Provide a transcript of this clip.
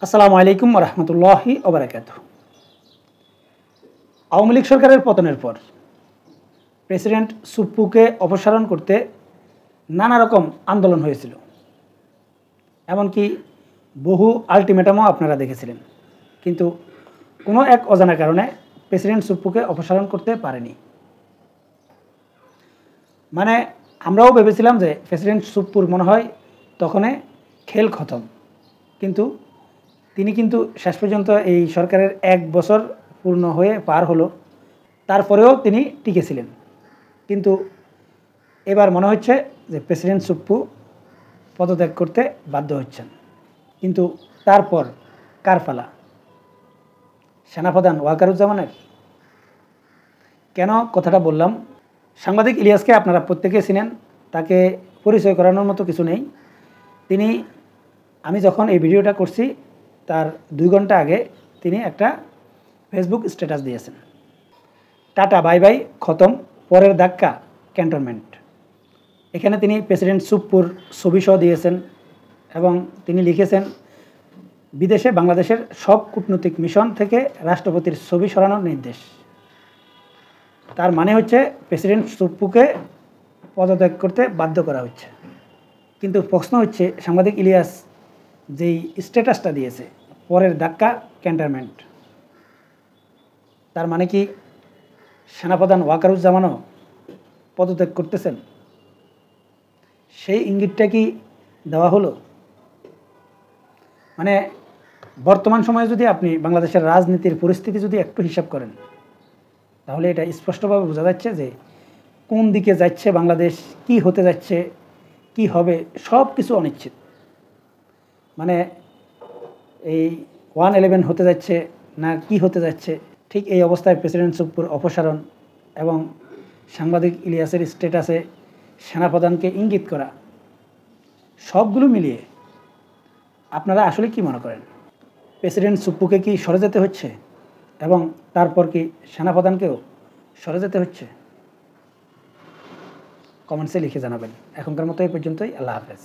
আসসালামু আলাইকুম রহমতুল্লাহি ওবারাকাতুহু। আওয়ামী লীগ সরকারের পতনের পর প্রেসিডেন্ট সুপ্পুকে অপসারণ করতে নানা রকম আন্দোলন হয়েছিল, এমনকি বহু আলটিমেটামও আপনারা দেখেছিলেন, কিন্তু কোনো এক অজানা কারণে প্রেসিডেন্ট সুপ্পুকে অপসারণ করতে পারেনি। মানে আমরাও ভেবেছিলাম যে প্রেসিডেন্ট সুপ্পুর মনে হয় তখনই খেল খতম, কিন্তু তিনি শেষ পর্যন্ত এই সরকারের 1 বছর পূর্ণ হয়ে পার হলো, তারপরেও তিনি টিকেছিলেন। কিন্তু এবার মনে হচ্ছে যে প্রেসিডেন্ট সুপ্পু পদত্যাগ করতে বাধ্য হচ্ছেন। কিন্তু তারপর কার পালা? সেনাপ্রধান ওয়াকারুজ্জামানের? কেন কথাটা বললাম? সাংবাদিক ইলিয়াসকে আপনারা প্রত্যেকে চিনেন, তাকে পরিচয় করানোর মতো কিছু নেই। আমি যখন এই ভিডিওটা করছি তার 2 ঘন্টা আগে তিনি একটা ফেসবুক স্ট্যাটাস দিয়েছেন, টাটা বাই বাই খতম, পরের ধাক্কা ক্যান্টনমেন্ট। এখানে তিনি প্রেসিডেন্ট সুপ্পুর ছবিসহ দিয়েছেন এবং তিনি লিখেছেন, বিদেশে বাংলাদেশের সব কূটনৈতিক মিশন থেকে রাষ্ট্রপতির ছবি সরানোর নির্দেশ। তার মানে হচ্ছে প্রেসিডেন্ট সুপ্পুকে পদত্যাগ করতে বাধ্য করা হচ্ছে। কিন্তু প্রশ্ন হচ্ছে, সাংবাদিক ইলিয়াস যেই স্ট্যাটাসটা দিয়েছে, পরের ধাক্কা ক্যান্টনমেন্ট, তার মানে কি সেনাপ্রধান ওয়াকারুজ্জামানও পদত্যাগ করতেছেন? সেই ইঙ্গিতটা কি দেওয়া হলো? মানে বর্তমান সময়ে যদি আপনি বাংলাদেশের রাজনীতির পরিস্থিতি যদি একটু হিসাব করেন, তাহলে এটা স্পষ্টভাবে বোঝা যাচ্ছে যে কোন দিকে যাচ্ছে বাংলাদেশ, কি হতে যাচ্ছে, কি হবে, সব কিছু অনিশ্চিত। মানে এই 1/11 হতে যাচ্ছে না কি হতে যাচ্ছে, ঠিক এই অবস্থায় প্রেসিডেন্ট সুপ্পুর অপসারণ এবং সাংবাদিক ইলিয়াসের স্ট্যাটাসে সেনাপ্রধানকে ইঙ্গিত করা, সবগুলো মিলিয়ে আপনারা আসলে কি মনে করেন? প্রেসিডেন্ট সুপ্পুকে কি সরে যেতে হচ্ছে এবং তারপর কি সেনাপ্রধানকেও সরে যেতে হচ্ছে? কমেন্টসে লিখে জানাবেন। এখনকার মতো এই পর্যন্তই। আল্লাহ হাফেজ।